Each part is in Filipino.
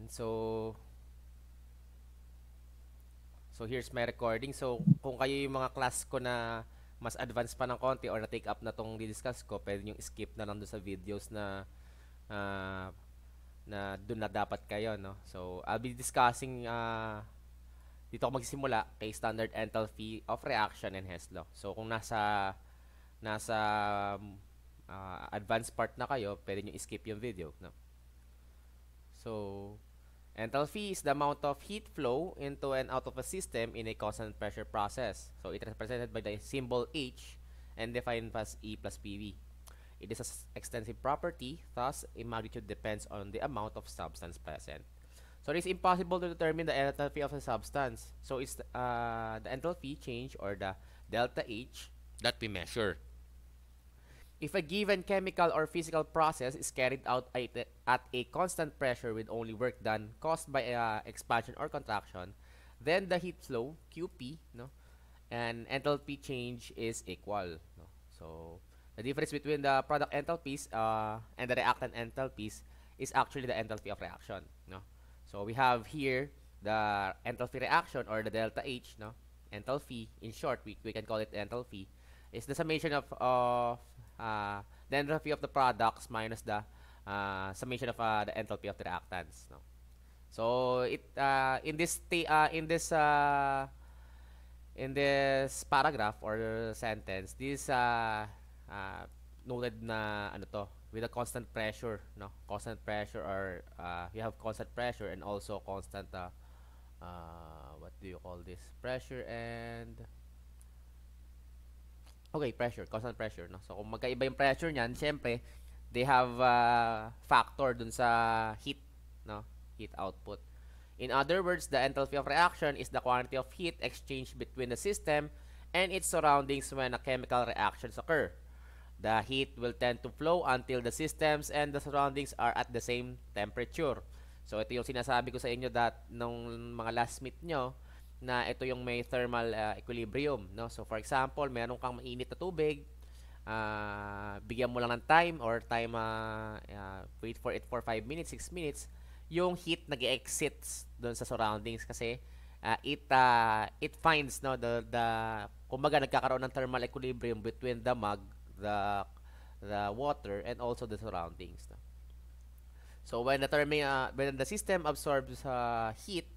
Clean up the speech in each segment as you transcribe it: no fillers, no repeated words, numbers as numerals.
Ayan. So here's my recording. So kung kayo yung mga class ko na mas advanced pa ng konti or na-take up na tong di-discuss ko, pwede nyo skip na lang doon sa videos na ah, na doon na dapat kayo, no? So I'll be discussing dito ako magsisimula kay standard enthalpy of reaction and Hess law. So kung nasa advanced part na kayo, pwede nyo skip yung video, no? So enthalpy is the amount of heat flow into and out of a system in a constant pressure process. So it is represented by the symbol H and defined as E plus PV. It is an extensive property, thus a magnitude depends on the amount of substance present. So it is impossible to determine the enthalpy of a substance. So it's the enthalpy change or the delta H that we measure. If a given chemical or physical process is carried out at a constant pressure with only work done caused by expansion or contraction, then the heat flow, QP, no, and enthalpy change is equal. No? So, the difference between the product enthalpies and the reactant enthalpies is actually the enthalpy of reaction. No? So, we have here the enthalpy reaction or the delta H, no? Enthalpy, in short, we can call it enthalpy, is the summation of the enthalpy of the products minus the summation of the enthalpy of the reactants. No? So it in this paragraph or sentence, this noted na ano to with a constant pressure, no? Constant pressure or you have constant pressure and also constant what do you call this? Pressure and okay, pressure, constant pressure, no? So kung magkaiba yung pressure niyan, syempre they have factor dun sa heat, no? Heat output. In other words, the enthalpy of reaction is the quantity of heat exchanged between the system and its surroundings when a chemical reactions occur. The heat will tend to flow until the systems and the surroundings are at the same temperature. So ito yung sinasabi ko sa inyo that nung mga last meet nyo, na ito yung may thermal equilibrium, no? So for example, meron kang mainit na tubig, bigyan mo lang ng time or time wait for it for 5 minutes, 6 minutes, yung heat nag-exit doon sa surroundings kasi it finds no the kumbaga nagkakaroon ng thermal equilibrium between the mug, the water and also the surroundings, no? So when the system absorbs heat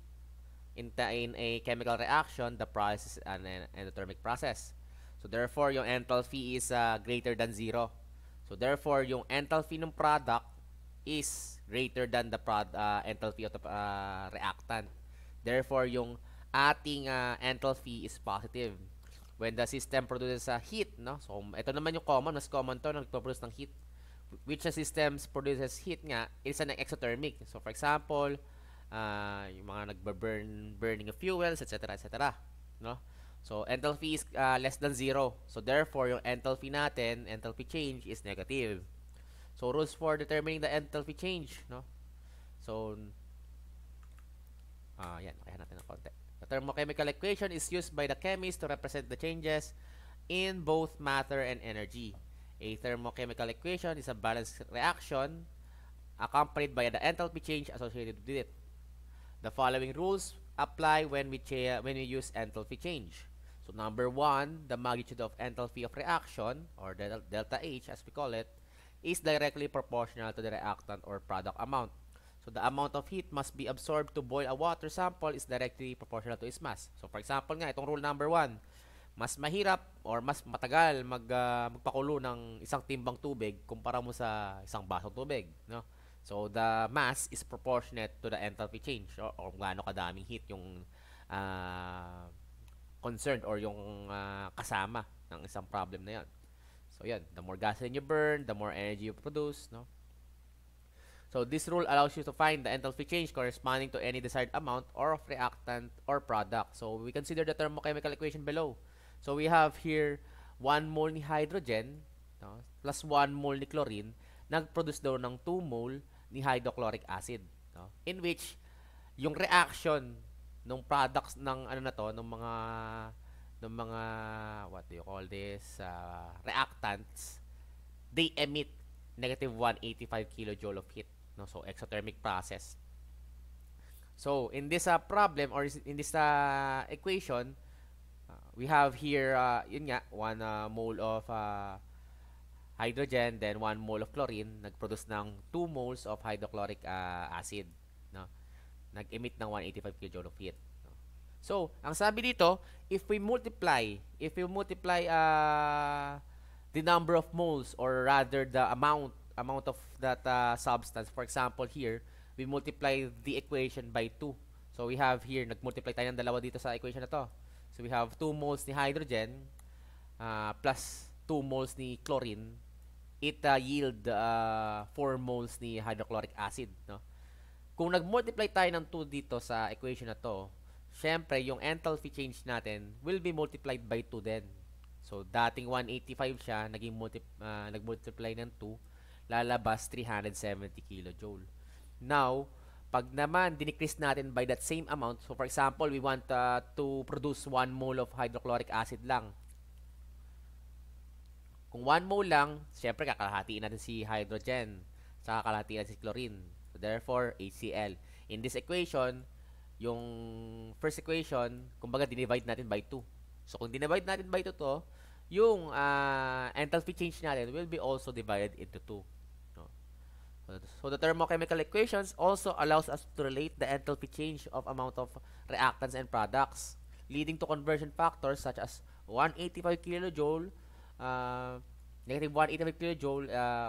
in a chemical reaction, the process is an endothermic process. So therefore, yung enthalpy is greater than 0. So therefore, yung enthalpy ng product is greater than the enthalpy of the reactant. Therefore, yung ating enthalpy is positive. When the system produces heat, no? So ito naman yung mas common to na nagpo-produce ng heat. Which the systems produces heat nga is an exothermic. So for example, yung mga burning of fuels, etc., etc., no? So enthalpy is less than 0. So therefore, yung enthalpy natin, enthalpy change is negative. So rules for determining the enthalpy change, no? So yan, kaya natin ng konti. The thermochemical equation is used by the chemist to represent the changes in both matter and energy. A thermochemical equation is a balanced reaction accompanied by the enthalpy change associated with it. The following rules apply when we use enthalpy change. So number 1, the magnitude of enthalpy of reaction or delta H as we call it is directly proportional to the reactant or product amount. So the amount of heat must be absorbed to boil a water sample is directly proportional to its mass. So for example nga itong rule number 1, mas mahirap or mas matagal magpakulo ng isang timbang tubig kumpara mo sa isang basong tubig, no? So the mass is proportionate to the enthalpy change or gaano kadaming heat yung concerned or yung kasama ng isang problem na yan. So yan, the more gasoline you burn, the more energy you produce, no? So this rule allows you to find the enthalpy change corresponding to any desired amount or of reactant or product. So we consider the thermochemical equation below. So we have here 1 mole ni hydrogen, no, plus 1 mole ni chlorine, nag-produce daw ng 2 mole ni hydrochloric acid, no? In which yung reaction ng products ng ano na to, ng mga what do you call this reactants, they emit negative 185 kilojoule of heat, no? So exothermic process. So, in this problem or in this equation, we have here, yun nga, 1 mole of hydrogen, then 1 mole of chlorine, nag-produce ng 2 moles of hydrochloric acid. No? Nag-emit ng 185 kJ of heat. No? So, ang sabi dito, if we multiply the number of moles, or rather the amount of that substance, for example here, we multiply the equation by 2. So, we have here, nag-multiply tayo ng dalawa dito sa equation na to. So, we have 2 moles ni hydrogen plus 2 moles ni chlorine. It yield 4 moles ni hydrochloric acid. No? Kung nag-multiply tayo ng 2 dito sa equation na to, syempre, yung enthalpy change natin will be multiplied by 2 din. So, dating 185 siya, nag-multiply ng 2, lalabas 370 kJ. Now, pag naman dinecrease natin by that same amount, so for example, we want to produce 1 mole of hydrochloric acid lang. Kung 1 mole lang, syempre kakalahatiin natin si hydrogen, saka kakalahatiin natin si chlorine. So therefore, HCl. In this equation, yung first equation, kumbaga dinivide natin by 2. So kung dinivide natin by 2 to, yung enthalpy change natin will be also divided into 2. So the thermochemical equations also allows us to relate the enthalpy change of amount of reactants and products, leading to conversion factors such as 185 kJ, negative 185 kJ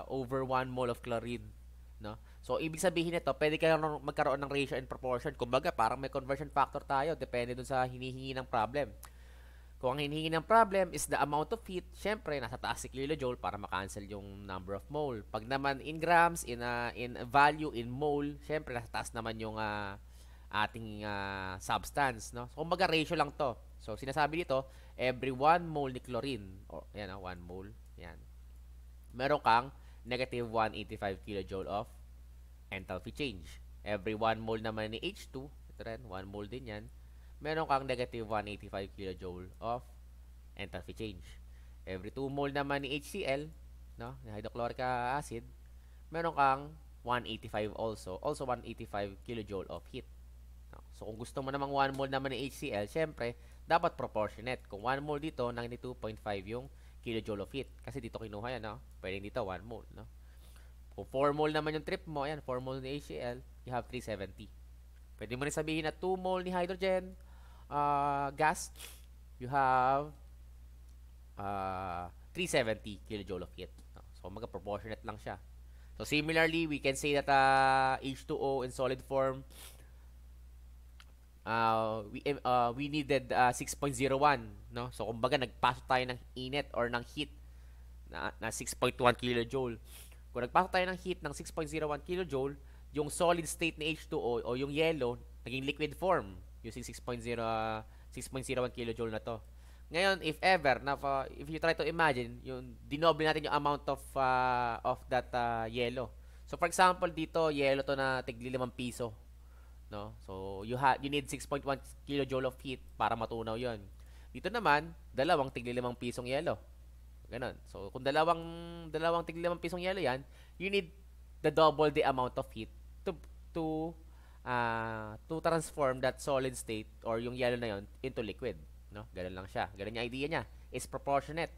over 1 mole of chlorine. No? So, ibig sabihin nito, pwede kayong magkaroon ng ratio and proportion. Kumbaga, parang may conversion factor tayo, depende dun sa hinihingi ng problem. Kung ang hinihingi ng problem is the amount of heat, syempre, nasa taas si kilojoule para makancel yung number of mole. Pag naman in grams, in value, in mole, syempre, nasa taas naman yung ating substance. No? So, kumbaga, ratio lang to. So, sinasabi dito, every 1 mole ni chlorine, o, yan, 1 mole, yan, meron kang negative 185 kJ of enthalpy change. Every 1 mole naman ni H2, ito rin, 1 mole din yan, meron kang negative 185 kJ of enthalpy change. Every 2 mole naman ni HCl, no, ni hydrochloric acid, meron kang 185 also 185 kJ of heat. No? So, kung gusto mo namang 1 mole naman ni HCl, syempre, dapat proportionate. Kung 1 mole dito, 92.5 yung kilojoule of heat. Kasi dito kinuha yan, no? Pwede dito 1 mole, no? Kung 4 mole naman yung trip mo, ayan, 4 mole ni HCl, you have 370. Pwede mo rin sabihin na 2 mole ni hydrogen gas, you have 370 kilojoule of heat. No? So, mag-proportionate lang siya. So, similarly, we can say that H2O in solid form, we needed 6.01, no? So kumbaga nagpasok tayo ng init or ng heat na 6.1 kJ. Kung nagpasok tayo ng heat ng 6.01 kJ, yung solid state ni H2O o yung yellow naging liquid form using 6.01 kJ na to. Ngayon, if ever if you try to imagine, yung dinoble natin yung amount of that yellow. So for example, dito yellow to na tigli 5 piso. No? So, you need 6.1 kJ of heat para matunaw yon. Dito naman, dalawang tigli 5 pisong yelo. Ganon. So, kung dalawang tigli 5 pisong yelo yan, you need the double the amount of heat to transform that solid state or yung yelo na yon into liquid. No? Ganon lang siya. Ganon yung idea niya. It's proportionate.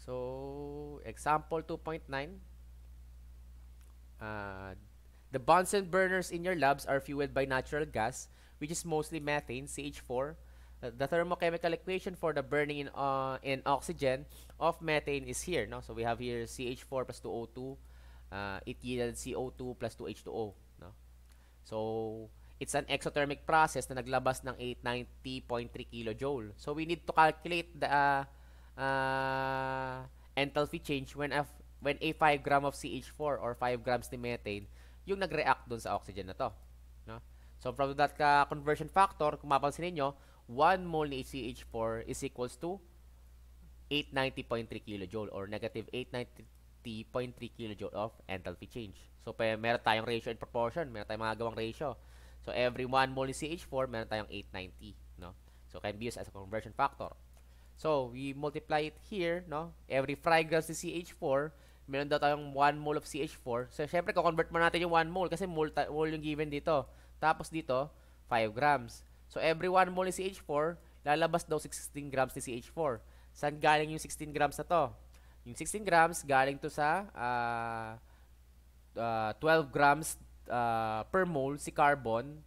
So, example 2.9. The Bunsen burners in your labs are fueled by natural gas, which is mostly methane, CH4. The thermochemical equation for the burning in oxygen of methane is here. No? So we have here CH4 plus 2O2. It yielded CO2 plus 2H2O. No? So it's an exothermic process na naglabas ng 890.3 kJ. So we need to calculate the enthalpy change when a 5 gram of CH4 or 5 grams ni methane yung nag-react dun sa oxygen na to. No? So, from that conversion factor, kung mapansin ninyo, 1 mole ni CH4 is equals to 890.3 kJ or negative 890.3 kJ of enthalpy change. So, meron tayong ratio and proportion. Meron tayong magagawang ratio. So, every 1 mole ni CH4, meron tayong 890. No? So, can be used as a conversion factor. So, we multiply it here. No? Every 5 grams ni CH4, meron daw tayong 1 mole of CH4. So, syempre, ko-convert mo natin yung 1 mole kasi mole yung given dito. Tapos dito, 5 grams. So, every 1 mole ni CH4, lalabas daw 16 grams ni CH4. Saan galing yung 16 grams na to? Yung 16 grams, galing to sa 12 grams per mole si carbon.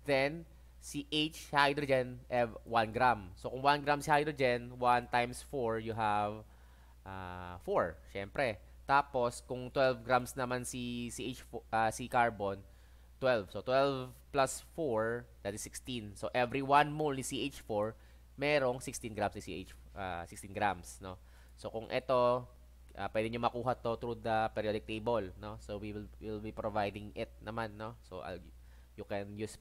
Then, si H, hydrogen, 1 gram. So, kung 1 gram si hydrogen, 1 times 4, you have 4, syempre. Tapos, kung 12 grams naman si carbon, 12. So, 12 plus 4, that is 16. So, every 1 mole ni CH4, merong 16 grams ni 16 grams, no? So, kung ito, pwede nyo makuha to through the periodic table, no? So, we'll be providing it naman, no? So, you can use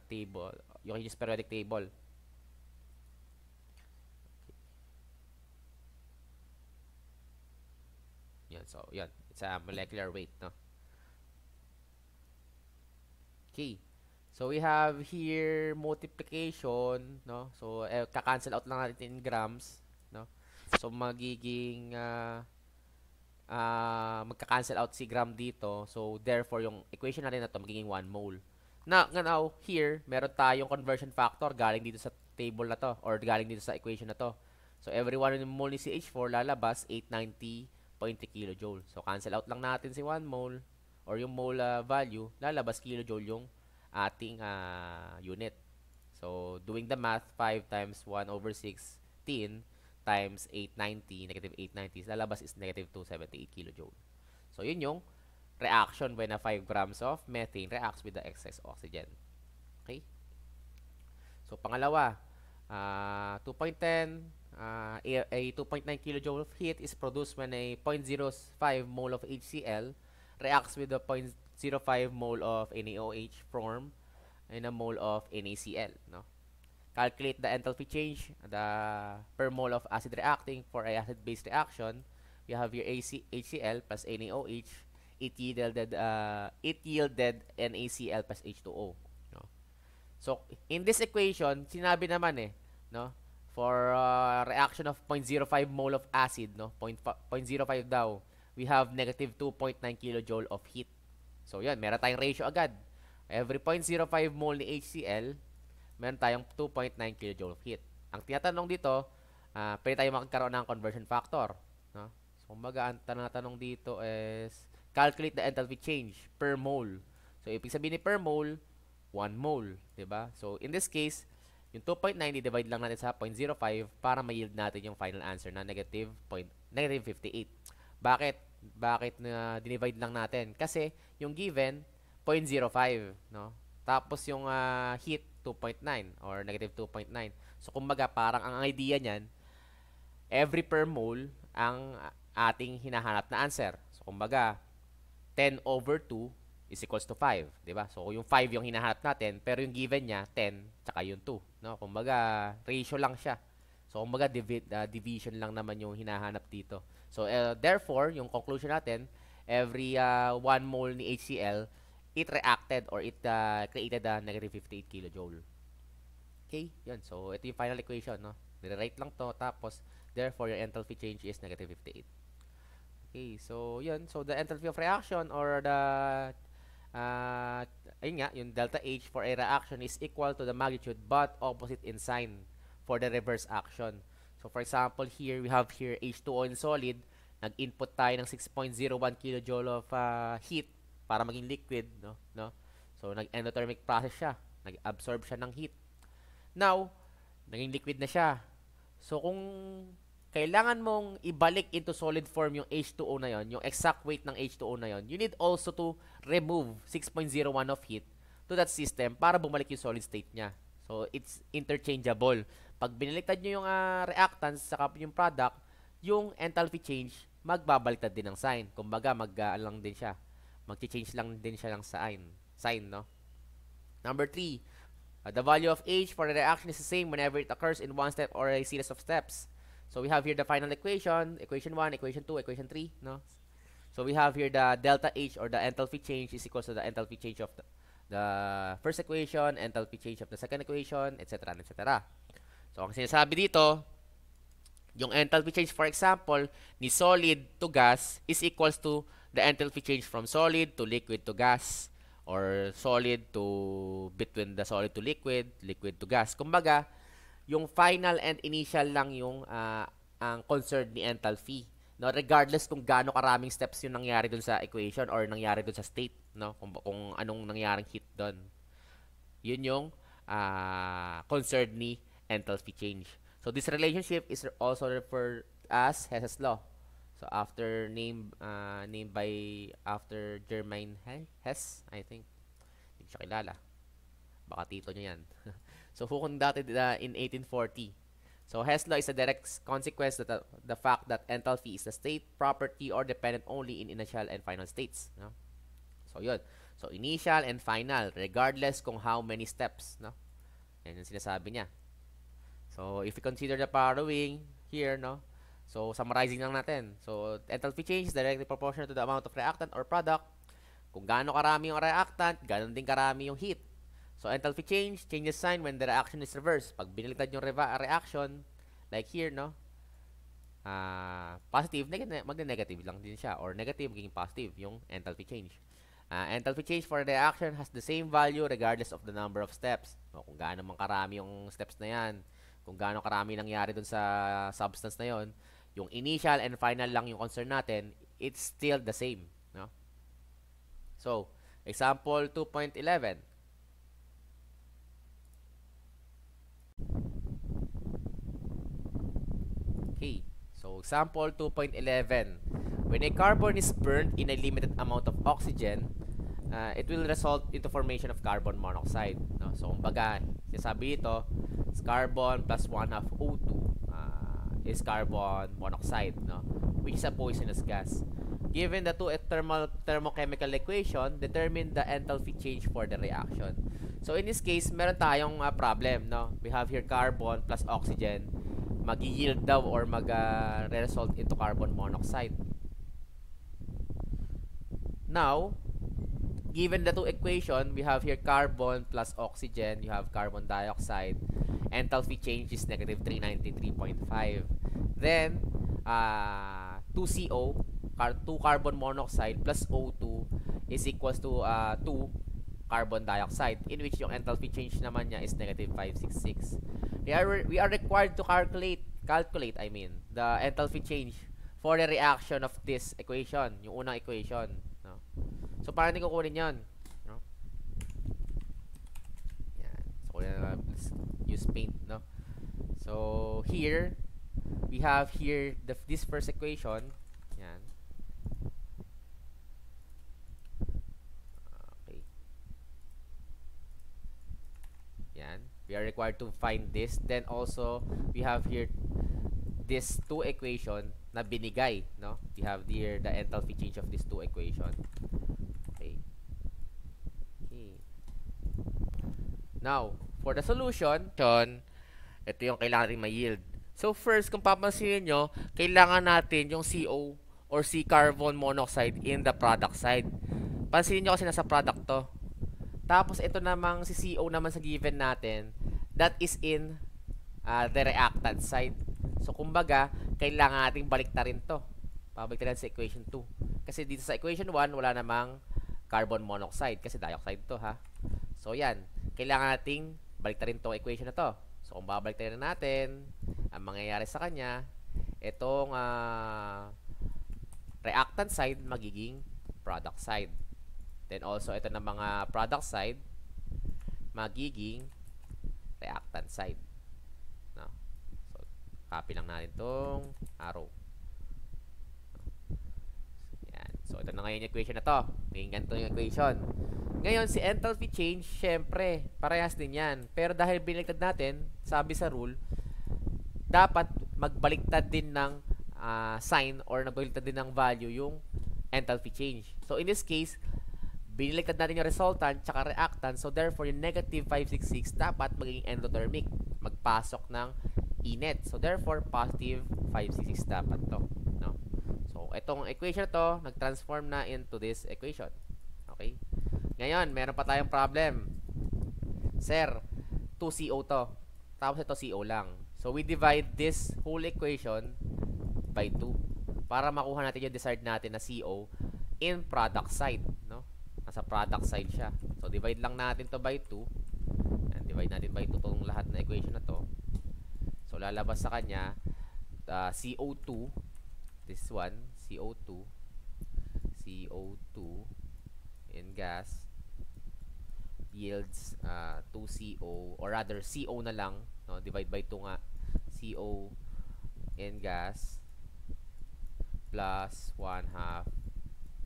table. You can use periodic table. Yan, so, yan. It's a molecular weight, no? Okay. So, we have here multiplication, no? So, ka-cancel out lang natin in grams, no? So, magiging magka-cancel out si gram dito. So, therefore, yung equation natin na to magiging 1 mole. Now, here, meron tayong conversion factor galing dito sa table na to or galing dito sa equation na to. So, every 1 mole ni CH4 lalabas 890.3 kilojoule. So, cancel out lang natin si 1 mole or yung mole value, lalabas kilojoule yung ating unit. So, doing the math, 5 times 1 over 16 times 890, negative 890, lalabas is negative 278 kilojoule. So, yun yung reaction when a 5 grams of methane reacts with the excess oxygen. Okay? So, pangalawa, 2.10, a 2.9 kilojoule of heat is produced when a 0.05 mole of HCl reacts with a 0.05 mole of NaOH form and a mole of NaCl, no? Calculate the enthalpy change per mole of acid reacting for a acid-base reaction. You have your HCl plus NaOH. It yielded NaCl plus H2O. No? So, in this equation, sinabi naman no? For reaction of 0.05 mole of acid, no? 0.05 daw, we have negative 2.9 kilojoule of heat. So, yan, meron tayong ratio agad. Every 0.05 mole ni HCl, meron tayong 2.9 kJ of heat. Ang tinatanong dito, pwede tayo magkaroon ng conversion factor. No? So, kumbaga, ang tanong dito is, calculate the enthalpy change per mole. So, ibig sabihin ni per mole, 1 mole. Diba? So, in this case, yung 2.9, divide lang natin sa 0.05 para ma-yield natin yung final answer na negative 58. Bakit? Bakit na dinivide lang natin? Kasi, yung given, 0.05. No? Tapos, yung heat, 2.9 or negative 2.9. So, kumbaga, parang ang idea niyan, every per mole ang ating hinahanap na answer. So, kumbaga, 10 over 2 is equals to 5. Diba? So, yung 5 yung hinahanap natin, pero yung given niya, 10, tsaka yung 2. No? Kumbaga, ratio lang siya. So, kumbaga, division lang naman yung hinahanap dito. So, therefore, yung conclusion natin, every 1 mole ni HCl, it reacted or it created a negative 58 kilojoule. Okay? Yan. So, ito yung final equation, no? Nire-write lang to. Tapos, therefore, your enthalpy change is negative 58. Okay. So, yun. So, the enthalpy of reaction or the ayun nga, yung delta H for a reaction is equal to the magnitude but opposite in sign for the reverse action. So, for example, here, we have here H2O in solid. Nag-input tayo ng 6.01 kilojoule of heat para maging liquid, no? So, nag-endothermic process siya. Nag-absorb siya ng heat. Now, naging liquid na siya. So, kung kailangan mong ibalik into solid form yung H2O na yon, yung exact weight ng H2O na yon, you need also to remove 6.01 of heat to that system para bumalik yung solid state niya. So, it's interchangeable. Pag binaliktad nyo yung reactants saka yung product, yung enthalpy change, magbabaliktad din ng sign. Kumbaga, mag-alang din siya. Mag-change lang din siya ng sign, no? Number 3, the value of H for the reaction is the same whenever it occurs in one step or a series of steps. So, we have here the final equation, equation 1, equation 2, equation 3, no? So, we have here the delta H or the enthalpy change is equal to the enthalpy change of the first equation, enthalpy change of the second equation, etc., etc. So, ang sinasabi dito, Yung enthalpy change, for example, ni solid to gas is equals to the enthalpy change from solid to liquid to gas, or solid to between the solid to liquid, liquid to gas. Kumbaga, yung final and initial lang yung ang concerned ni enthalpy, no, regardless kung gaano karaming steps yung nangyari dun sa equation or nangyari dun sa state, no, kung anong nangyaring heat dun. Yun yung concerned ni enthalpy change. So this relationship is also referred as Hess's law. So after named by after Germain Hess, I think. Hindi ko siya kilala. Baka tito niya yan. So who conducted in 1840. So Hess law is a direct consequence that the fact that enthalpy is a state property or dependent only in initial and final states. No? So yun. So initial and final, regardless kung how many steps. No? Yan yung sinasabi niya. So if we consider the following here, no? So summarizing lang natin. So enthalpy change is directly proportional to the amount of reactant or product. Kung gaano karami yung reactant, ganoon din karami yung heat. So enthalpy change changes sign when the reaction is reversed. Pag binaliktad yung reaction, like here, no? Positive, magne-negative lang din siya, or negative magiging positive yung enthalpy change. Enthalpy change for the reaction has the same value regardless of the number of steps. So, kung gaano man karami yung steps na yan, kung gaano karami nangyari dun sa substance na yon, yung initial and final lang yung concern natin, it's still the same, no? So, example 2.11. Okay, so example 2.11. When a carbon is burned in a limited amount of oxygen, it will result into formation of carbon monoxide, no? So kumbaga, sinasabi ito, carbon plus 1/2 O2 is carbon monoxide, no? Which is a poisonous gas. Given the two thermochemical equation, determine the enthalpy change for the reaction. So in this case, meron tayong problem, no? We have here carbon plus oxygen, mag-yield daw or mag-result into carbon monoxide. Now, given the two equation, we have here carbon plus oxygen, you have carbon dioxide. Enthalpy change is negative 393.5. Then, 2CO, 2 carbon monoxide plus O2 is equals to 2 carbon dioxide, in which yung enthalpy change naman niya is negative 566. We are required to calculate the enthalpy change for the reaction of this equation, yung unang equation. No? So, paano natin kukunin yun? No? Yan. So, let's use paint, no? So, here, we have here this first equation. Yan. Okay. Yan. We are required to find this. Then, also, we have here this two equation na binigay, no? We have here the enthalpy change of these two equation. Okay. Now, for the solution, ito yung kailangan natin ma-yield. So, first, kung papansinin nyo, kailangan natin yung CO or C carbon monoxide in the product side. Pansinin nyo kasi nasa product to. Tapos, ito namang si CO naman sa given natin, that is in the reactant side. So, kumbaga, kailangan nating baliktarin to. Pabaliktarin sa equation 2. Kasi dito sa equation 1, wala namang carbon monoxide. Kasi dioxide to, ha? So, yan. Kailangan nating baliktarin tong equation na to. So, kung babaliktarin natin, ang mangyayari sa kanya, itong reactant side magiging product side. Then, also, ito na mga product side magiging reactant side. No? So, copy lang natin itong arrow. Yan. So, ito na ngayon yung equation na to. Tingnan ganito yung equation. Ngayon, si enthalpy change, syempre, parehas din yan. Pero dahil binaliktad natin, sabi sa rule, dapat magbaliktad din ng sign or nagbaliktad din ng value yung enthalpy change. So, in this case, binaliktad natin yung resultant tsaka reactant. So, therefore, yung negative 566 dapat magiging endothermic. Magpasok ng init. So, therefore, positive 566 dapat to. No? So, itong equation to, nag-transform na into this equation. Okay? Ngayon, meron pa tayong problem. Sir, 2CO to. Tapos ito CO lang. So, we divide this whole equation by 2 para makuha natin yung desired natin na CO in product side, no? Nasa product side siya. So, divide lang natin to by 2. Yan, divide natin by 2 tong lahat na equation na to. So, lalabas sa kanya CO2, this one, CO2 in gas yields 2CO, or rather CO na lang, no? Divide by 2 nga, CO in gas plus 1/2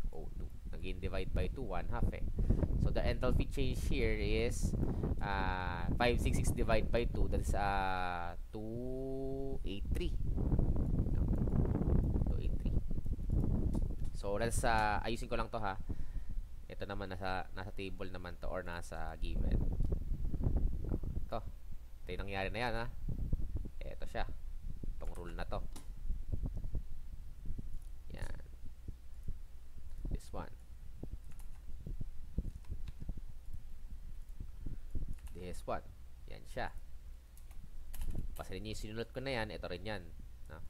O2. Again, divide by 2, 1/2 eh. So, the enthalpy change here is 566 divided by 2, that's 283. No? 283. So, that's, ayusin ko lang to ha. Ito naman, nasa table naman to, or nasa given. Ito. Ito yung nangyari na yan ha. Ito siya. Itong rule na to. Yan. This one. This one. Yan siya. Pasalin nyo yung sinunod ko na yan. Ito rin yan. No?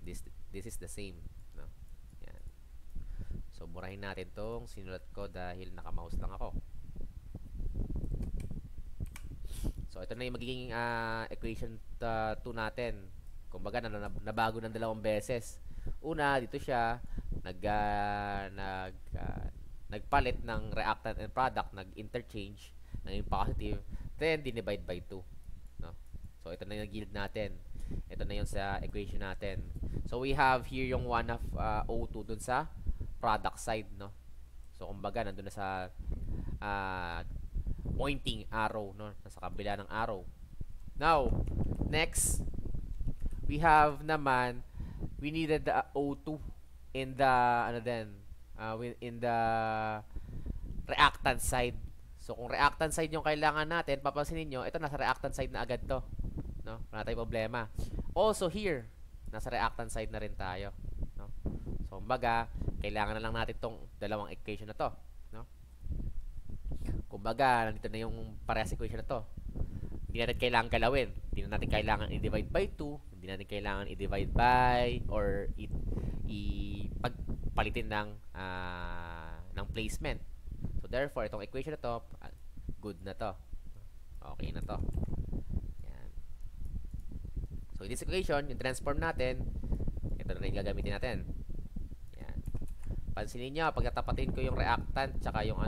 This is the same. No? Yan. So, burahin natin tong sinunod ko dahil naka-mouse lang ako. So, ito na yung magiging equation 2 natin. Kumbaga, nabago ng 2 beses. Una, dito siya, nagpalit ng reactant and product, nag-interchange, naging positive, then dinivide by 2. No? So, ito na yung yield natin. Ito na yung sa equation natin. So, we have here yung 1/2 O2 dun sa product side. No? So, kumbaga, nandun na sa pointing arrow, no? Nasa kabila ng arrow. Now, next, we have naman, we needed the O2 in the, in the reactant side. So, kung reactant side yung kailangan natin, papansinin nyo, ito nasa reactant side na agad to. No? Wala tayong problema. Also here, nasa reactant side na rin tayo. No? So, kumbaga, kailangan na lang natin tong dalawang equation na to. No? Kumbaga, nandito na yung parehas equation na to. Hindi natin kailangan galawin. Hindi na natin kailangan i-divide by 2. Hindi natin kailangan i-divide by or pagpalitin ng placement. So, therefore, itong equation na to, good na to. Okay na to. Yan. So, in this equation, yung transform natin, ito na rin gagamitin natin. Yan. Pansinin nyo, pag natapatin ko yung reactant, tsaka yung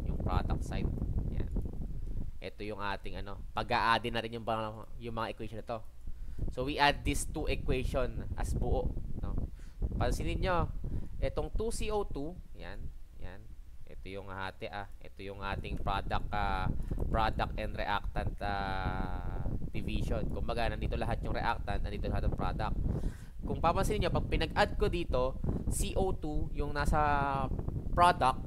yung product side. Yan. Ito yung ating pag-a-addin na rin yung mga equation na to. So, we add these 2 equation as buo. No? Pansinin nyo, itong 2CO2, yan. Ito yung ito yung ating product and reactant division. Kumbaga, nandito lahat yung reactant, nandito lahat yung product. Kung papansin niyo, pag pinag-add ko dito, CO2 yung nasa product,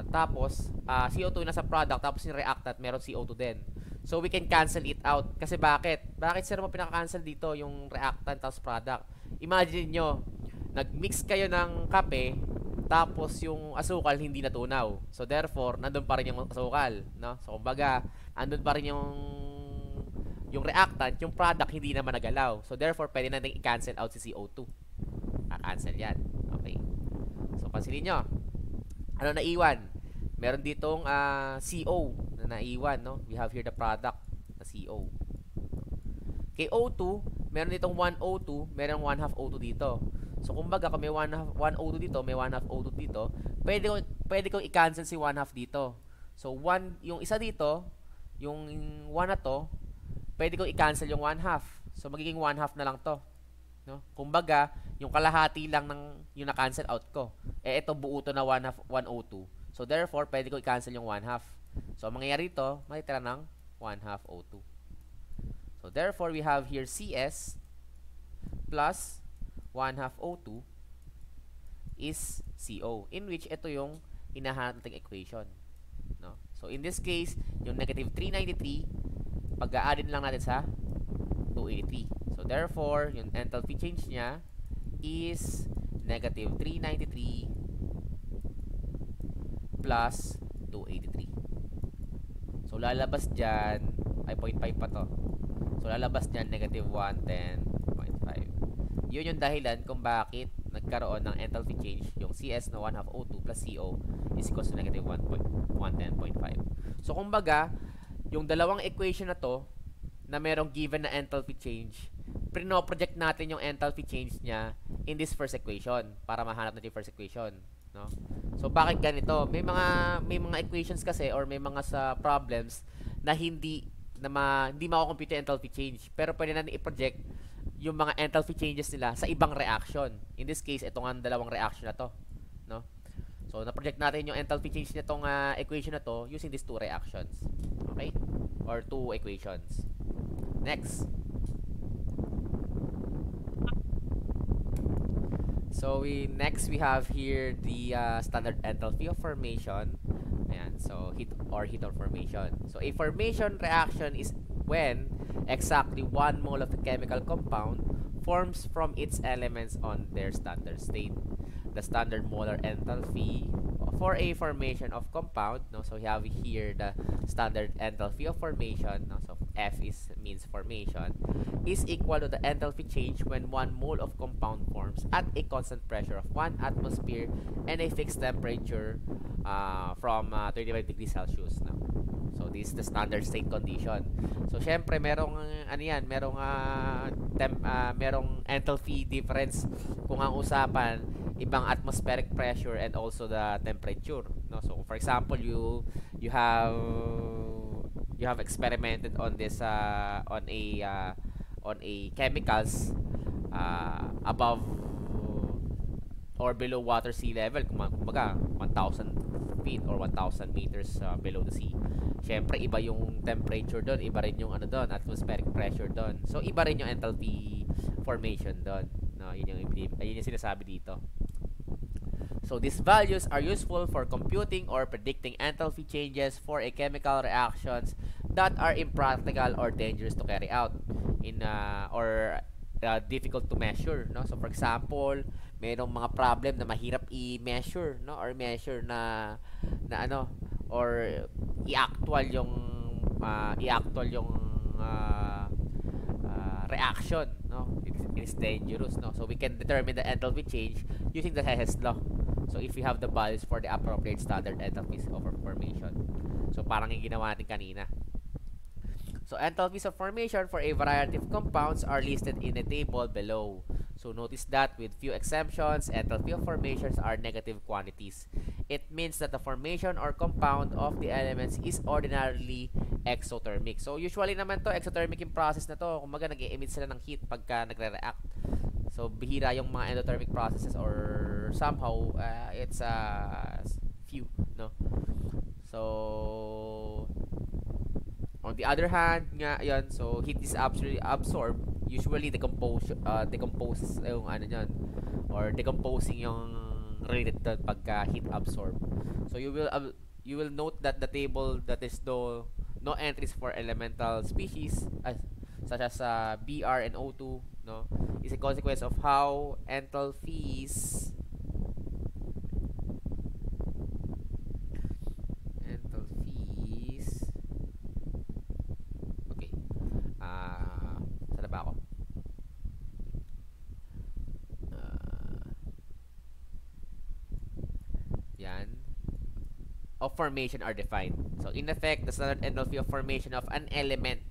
tapos CO2 yung nasa product, tapos yung reactant, meron CO2 din. So, we can cancel it out. Kasi bakit? Bakit sir mo pinaka-cancel dito yung reactant tapos product? Imagine nyo, nag-mix kayo ng kape, tapos yung asukal hindi natunaw. So, therefore, nandun pa rin yung asukal. No? So, kumbaga, nandun pa rin yung reactant, yung product hindi naman nagalaw. So, therefore, pwede natin i-cancel out si CO2. Cancel yan. Okay. So, pansinin nyo. Ano naiwan? Meron ditong CO na naiwan, no? We have here the product na CO. Kay O2, meron ditong 1O2, meron 1/2 O2 dito. So, kumbaga, kung may 1 O2 dito, may 1/2 O2 dito, pwede kong i-cancel si 1/2 dito. So, yung isa dito, yung 1 na to, pwede kong i-cancel yung 1/2. So, magiging 1/2 na lang to. No? Kumbaga, yung kalahati lang ng yung na-cancel out ko. Ito buo to na 1/2 1O2. So, therefore, pwede ko i-cancel yung 1/2. So, ang mangyayari ito, matitira ng 1/2 O2. So, therefore, we have here CS plus 1/2 O2 is CO, in which ito yung hinahanap nating equation. No? So, in this case, yung negative 393, pag-a-addin lang natin sa 283. So, therefore, yung enthalpy change niya is negative 393 plus 283. So, lalabas dyan, ay 0.5 pa to. So, lalabas niyan negative 110.5. Yun yung dahilan kung bakit nagkaroon ng enthalpy change yung CS na 1 half O2 plus CO is equals to negative 110.5. So, kumbaga, yung dalawang equation na to na merong given na enthalpy change, prino-project natin yung enthalpy change niya in this first equation para mahanap natin yung first equation, no? So bakit ganito? May mga equations kasi or may mga sa problems na hindi mako-compute yung enthalpy change, pero pwede natin i-project yung mga enthalpy changes nila sa ibang reaction. In this case, ito nga ang dalawang reaction na to, no? So na-project natin yung enthalpy change nitong equation na to using these two reactions. Okay? Or two equations. Next. So next we have here the standard enthalpy of formation. Ayan, so heat or formation. So a formation reaction is when exactly 1 mole of the chemical compound forms from its elements on their standard state. The standard molar enthalpy for a formation of compound, no, so we have here the standard enthalpy of formation, no, so F means formation, is equal to the enthalpy change when 1 mole of compound forms at a constant pressure of 1 atmosphere and a fixed temperature from 35 degrees Celsius, no? So this is the standard state condition. So syempre merong merong enthalpy difference kung ang usapan ibang atmospheric pressure and also the temperature, no? So for example, you have experimented on this on a chemicals above or below water sea level, kumbaga 1,000 feet or 1,000 meters below the sea. Syempre iba yung temperature doon, iba rin yung atmospheric pressure doon. So iba rin yung enthalpy formation doon, no? Yun yung sinasabi dito. So these values are useful for computing or predicting enthalpy changes for a chemical reactions that are impractical or dangerous to carry out or difficult to measure, no? So for example, mayroong mga problem na mahirap i-measure, no, or measure na or i-actual yung reaction, no? It is dangerous, no? So we can determine the enthalpy change using the Hess law. So if we have the values for the appropriate standard enthalpies of formation. So parang yung ginawa natin kanina. So enthalpies of formation for a variety of compounds are listed in the table below. So notice that with few exemptions, enthalpy of formations are negative quantities. It means that the formation or compound of the elements is ordinarily exothermic. So usually naman to exothermic yung process na to. Kumbaga nag-emit sila ng heat pagka nagre-react. So bihira yung mga endothermic processes or somehow it's few, no? So on the other hand nga yan, so heat is absolutely absorbed, usually decomposes yung or decomposing yung related to pagka heat absorbed. So you will note that the table that is no entries for elemental species such as Br and O2, no, is a consequence of how enthalpies okay, saan na ba ako? Yan of formation are defined. So in effect, the standard enthalpy of formation of an element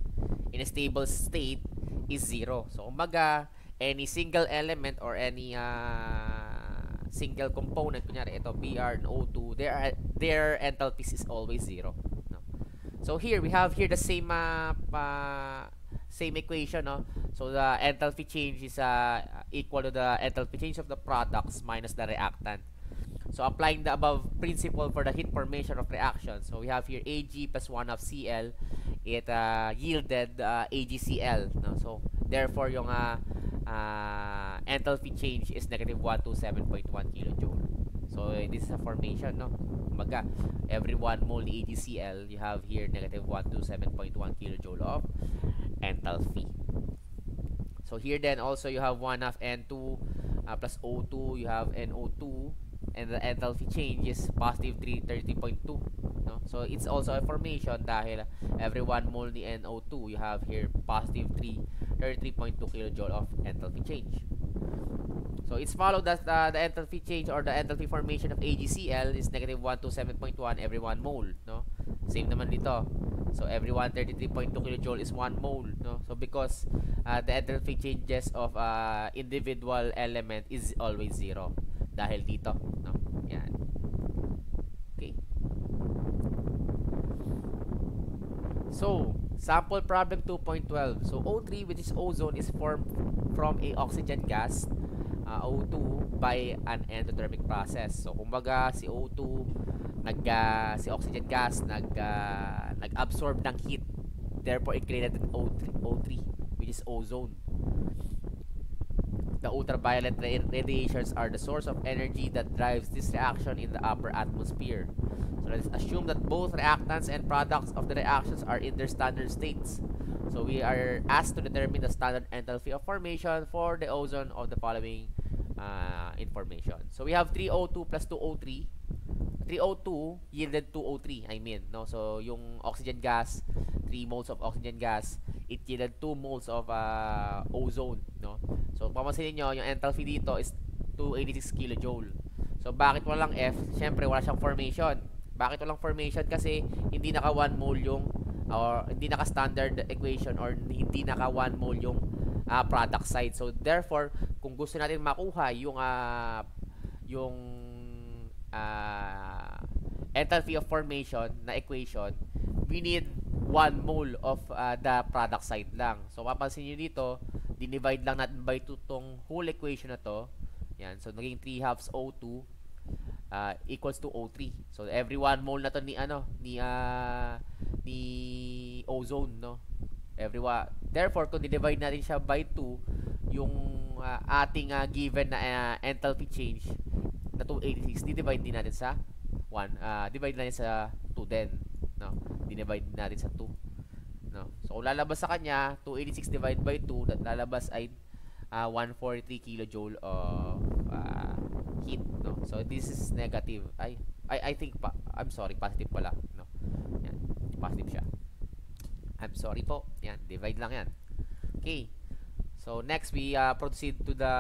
in a stable state is 0. So kumbaga, any single element or any single component, kunyari ito Br and O2, their enthalpies is always 0, no? So here we have the same equation, no? So the enthalpy change is equal to the enthalpy change of the products minus the reactant. So applying the above principle for the heat formation of reactions, so we have here Ag plus 1 of Cl, it yielded AgCl, no? So therefore yung enthalpy change is negative 127.1 kilojoule. So this is a formation, no? Kumbaga, every 1 mole AgCl, you have here negative 127.1 kilojoule of enthalpy. So here then also you have 1 of N2 plus O2, you have NO2, and the enthalpy change is positive 330.2. no? So it's also a formation dahil every 1 mole ni NO2 you have here positive 33.2 kilojoule of enthalpy change. So it's followed that the enthalpy change or the enthalpy formation of AgCl is negative 127.1 every 1 mole, no? Same naman dito. So every 133.2 kilojoule is 1 mole, no? So because the enthalpy changes of individual element is always 0 dahil dito, no? Yan. Okay. So, sample problem 2.12. So O3, which is ozone, is formed from a oxygen gas O2 by an endothermic process. So kumbaga si O2 si oxygen gas nag-absorb ng heat. Therefore it created O3 which is ozone. The ultraviolet radiations are the source of energy that drives this reaction in the upper atmosphere. So let's assume that both reactants and products of the reactions are in their standard states. So we are asked to determine the standard enthalpy of formation for the ozone of the following information. So we have 3O2 plus 2O3. 3O2 yielded 2O3, I mean, no? So yung oxygen gas, 3 moles of oxygen gas, it yielded 2 moles of ozone, no? So pamansin niyo yung enthalpy dito is 286 kilojoule. So bakit walang F? Syempre wala siyang formation. Bakit walang formation? Kasi hindi naka 1 mole yung or hindi naka standard equation or hindi naka 1 mole yung product side. So therefore, kung gusto natin makuha yung enthalpy of formation na equation, we need 1 mole of the product side lang. So mapansin niyo dito, dinivide lang natin by 2 tong whole equation na to. Yan, so naging 3 halves O2 equals to O3. So every 1 mole na to ni ozone, no? Therefore, kung divide natin siya by 2, yung ating given na enthalpy change na 286, divide din natin sa 1, divide natin sa 2 din, no? Divide natin sa 2, no? So kung lalabas sa kanya 286 divided by 2, lalabas ay 143 kilojoule of heat, no? So this is negative. I think I'm sorry, positive pala, no? Yan, positive siya. I'm sorry po. Yan, divide lang yan. Okay. So next we proceed to the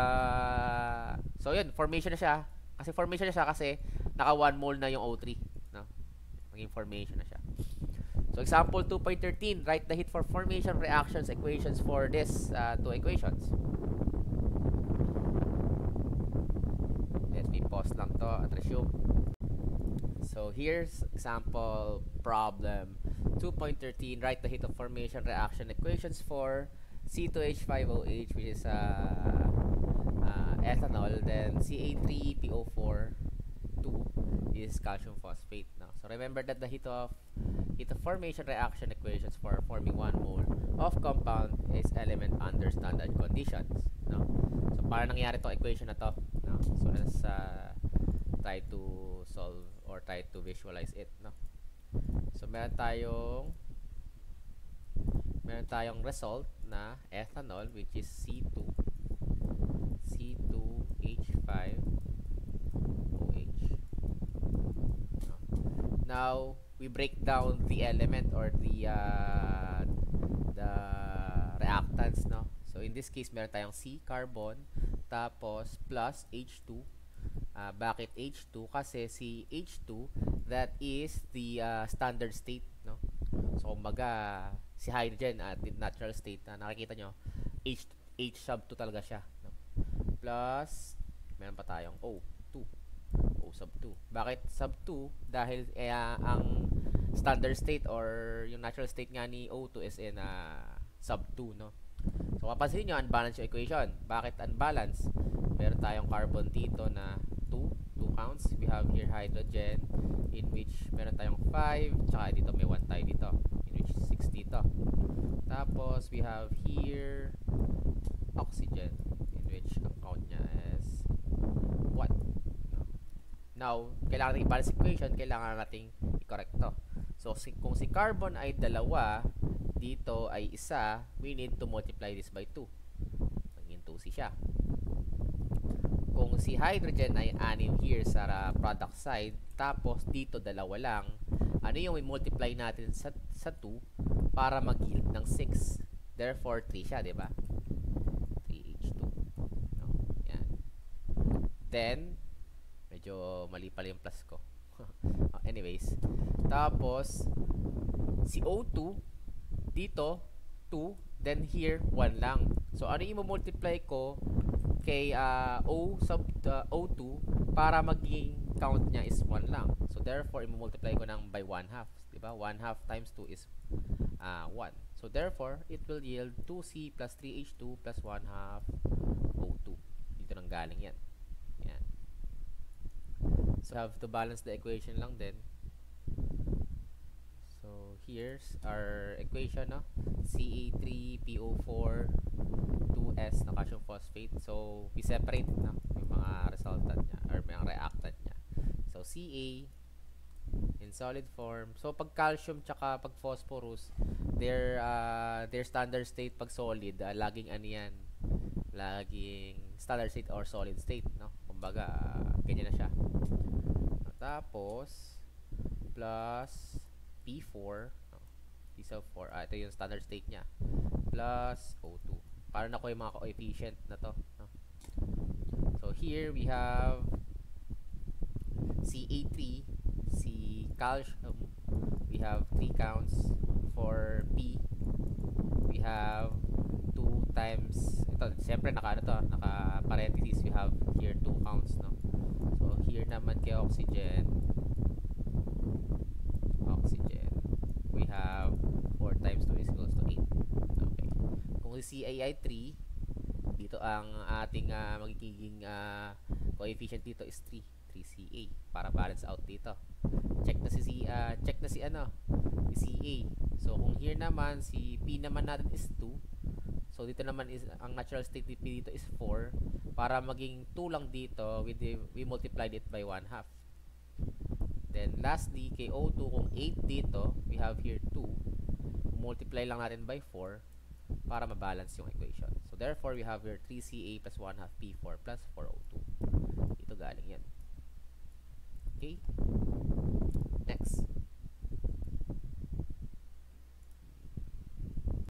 yun, formation na siya. Kasi formation na siya kasi naka 1 mole na yung O3, no? Maging formation na siya. So example 2.13, write the heat for formation reactions equations for this two equations. Let me pause lang to at resume. So here's example problem 2.13, write the heat of formation reaction equations for C2H5OH, which is ethanol, then Ca3PO4 2 is calcium phosphate. Now, so remember that the heat of formation reaction equations for forming 1 mole of compound is element under standard conditions. No? So para nangyari tong equation na to, no? So let's try to solve or try to visualize it, no? So meron tayong result na ethanol, which is C2H5OH. Now we break down the element or the reactants, no? So in this case meron tayong C, carbon, tapos plus H2. Bakit H2? Kasi si H2, that is the standard state, no? So kumbaga si hydrogen at natural state, nakikita nyo H sub 2 talaga siya, no? Plus meron pa tayong O sub 2. Bakit sub 2? Dahil ang standard state or yung natural state nga ni O2 is in sub 2, no? So mapansin nyo, unbalanced yung equation. Bakit unbalanced? Meron tayong carbon dito na 2 counts. We have here hydrogen, in which meron tayong 5, tsaka dito may 1 tayo dito, in which 6 dito. Tapos we have here oxygen, in which ang count niya is 1. Now, kailangan natin i-balance equation, kailangan natin i-correct to. So kung si carbon ay 2, dito ay 1, we need to multiply this by 2. Maging 2C siya. Kung si hydrogen ay 6 here sa product side, tapos dito 2 lang, ano yung i-multiply natin sa 2 para mag-yield ng 6. Therefore, 3 siya, di ba? 3H2. No? Yan. Then, medyo mali pala yung plus ko. Anyways, tapos, si O2, dito, 2, then here, 1 lang. So, ano yung i-multiply ko kay O sub O2 para maging count niya is 1 lang. So, therefore, i-multiply ko ng by 1/2. Diba? 1/2 times 2 is 1. So, therefore, it will yield 2C plus 3H2 plus 1/2 O2. Dito nang galing yan. Yan. So, have to balance the equation lang din. So, here's our equation, no? Ca3PO4 2S na calcium phosphate. So, we separate na yung mga resultant niya or mga reactant niya. So, Ca in solid form. So, pag calcium tsaka pag phosphorus, their standard state pag solid, laging ano yan, laging standard state or solid state, no? Kumbaga, ganyan na siya. Tapos, plus P4, no? P sub 4, ito yung standard state niya, plus O2. Para na ko yung mga coefficient na to, no? So, here we have Ca3, si calcium, we have 3 counts. For P, we have 2 times, ito, siyempre naka parentheses, we have here 2 counts, no? So, here naman kay oxygen, we have 4 times 2 is equals to 8. Okay. Kung si CAI 3, dito ang ating magiging coefficient dito is 3Ca para balance out dito. Check na si Ca. So kung here naman si P naman natin is 2. So dito naman is ang natural state ni P dito is 4. Para maging 2 lang dito, we multiplied it by 1/2. Then lastly, kay O2 kung 8 dito, we have here 2. Multiply lang natin by 4 para mabalance yung equation. So therefore, we have here 3Ca plus 1/2 P4 plus 4O2. Dito galing yan. Okay?